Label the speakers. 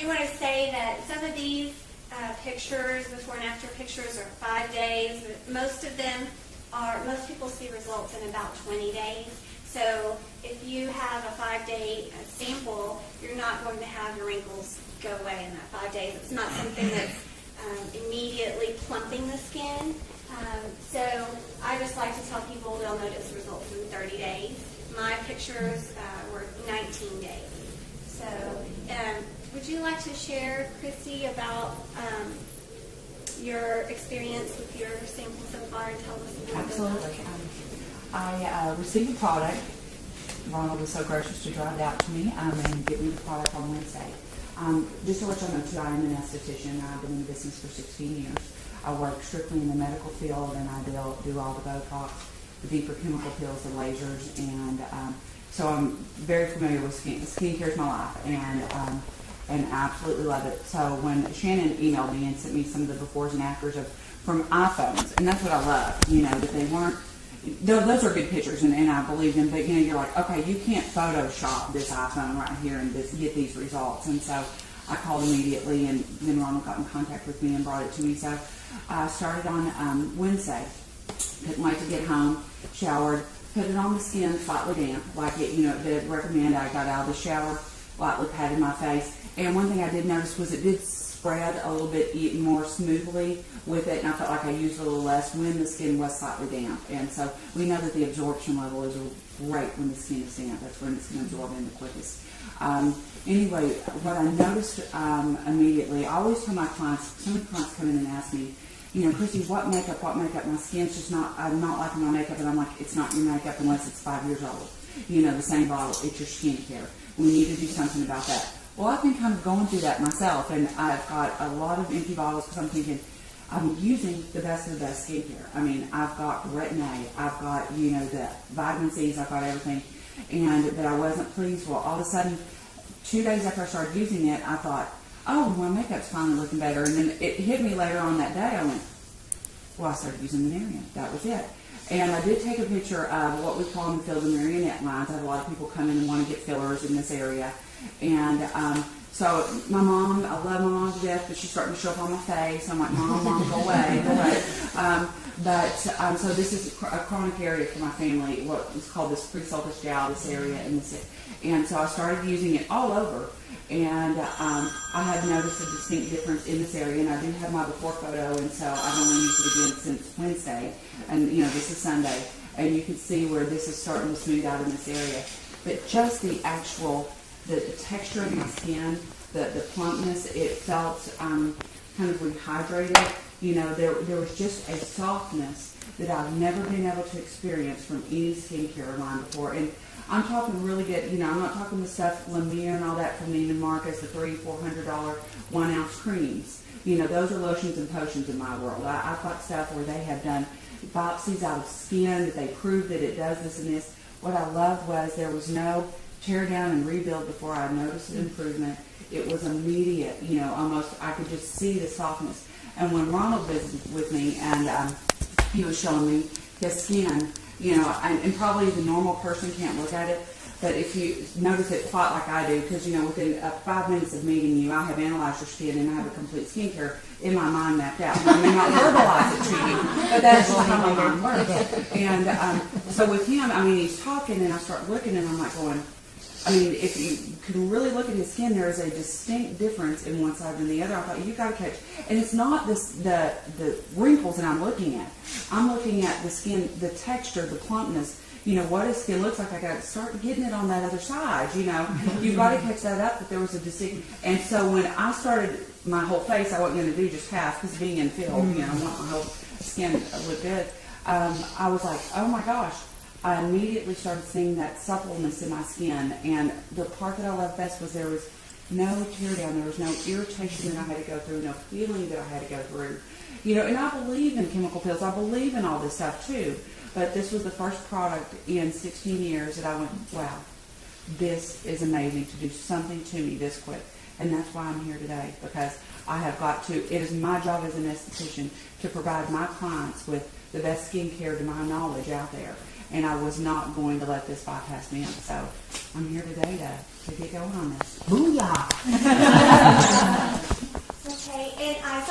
Speaker 1: do want to say that some of these pictures, before and after pictures, are 5 days. But most people see results in about 20 days. So if you have a 5-day sample, you're not going to have your wrinkles go away in that 5 days. It's not something that's immediately plumping the skin. So I just like to tell people they'll notice results in 30 days. My pictures were 19 days. So would you like to share, Christy, about your experience with your sample so far and tell us a little
Speaker 2: Absolutely.
Speaker 1: bit about it?
Speaker 2: I received a product. Ronald was so gracious to drive it out to me and give me the product on Wednesday. Just to let you know, too, I am an esthetician. I've been in the business for 16 years. I work strictly in the medical field, and I do all the Botox, the deeper chemical peels, the lasers, and so I'm very familiar with skin. Skincare is my life, and absolutely love it. So when Shannon emailed me and sent me some of the befores and afters from iPhones, and that's what I love, that they weren't. Those are good pictures, and I believe them, but you're like, okay, you can't Photoshop this iPhone right here and get these results. And so I called immediately, and then Ronald got in contact with me and brought it to me. So I started on Wednesday. Couldn't wait to get home, showered, put it on the skin slightly damp, like they recommend. I got out of the shower, lightly patted my face. And one thing I did notice was it did spread a little bit more smoothly with it, and I felt like I used a little less when the skin was slightly damp. And so we know that the absorption level is great when the skin is damp. That's when it's going to absorb in the quickest. Anyway, what I noticed immediately, I always tell my clients, some of the clients come in and ask me, Christy, what makeup? My skin's just not, I'm not liking my makeup. And I'm like, it's not your makeup unless it's 5 years old. The same bottle, it's your skincare. We need to do something about that. Well, I've been kind of going through that myself, and I've got a lot of empty bottles because I'm thinking, I'm using the best of the best skincare. I mean, I've got Retin-A, I've got, the vitamin C's, I've got everything, and that I wasn't pleased. Well, all of a sudden, 2 days after I started using it, I thought, oh, my makeup's finally looking better. And then it hit me later on that day. I went, well, I started using the Marion. That was it. And I did take a picture of what we call in the field the marionette lines. I have a lot of people come in and want to get fillers in this area. And so my mom, I love my mom to death, but she's starting to show up on my face. I'm like, Mom, go away, go away. So this is a chronic area for my family. What is called this pre-sulcus jowl, this area. And so I started using it all over. And I have noticed a distinct difference in this area. And I do have my before photo, and so I've only used it again since Wednesday. And, this is Sunday. And you can see where this is starting to smooth out in this area. But just the actual... The texture of my skin, the plumpness, it felt kind of rehydrated. There was just a softness that I've never been able to experience from any skincare line before. And I'm talking really good, I'm not talking the stuff, Lumiere and all that from Neiman Marcus, the $300-400 1-ounce creams. Those are lotions and potions in my world. I've got stuff where they have done biopsies out of skin, that they prove that it does this and this. What I loved was there was no tear down and rebuild before I noticed an improvement. It was immediate, almost I could just see the softness. And when Ronald visited with me and he was showing me his skin, and probably the normal person can't look at it, but if you notice it quite like I do, because within 5 minutes of meeting you, I have analyzed your skin and I have a complete skincare in my mind mapped out. I may not verbalize it to you, but that's just how my mind works. And so with him, he's talking and I start looking and I'm like going, if you can really look at his skin, there is a distinct difference in one side than the other. I thought, you got to catch. And it's not the wrinkles that I'm looking at. I'm looking at the skin, the texture, the plumpness. What his skin looks like. I got to start getting it on that other side. You've got to catch that up, that there was a distinct. And so when I started my whole face, I wasn't going to do just half, because being in field, I want my whole skin to look good. I was like, oh my gosh. I immediately started seeing that suppleness in my skin, and the part that I loved best was there was no tear down, there was no irritation that I had to go through, no feeling that I had to go through. And I believe in chemical peels, I believe in all this stuff too, but this was the first product in 16 years that I went, wow, this is amazing to do something to me this quick. And that's why I'm here today, because I have got to, it is my job as an esthetician to provide my clients with the best skincare to my knowledge out there. And I was not going to let this bypass me up. So I'm here today to get going on this.
Speaker 3: Booyah!
Speaker 1: Okay, and I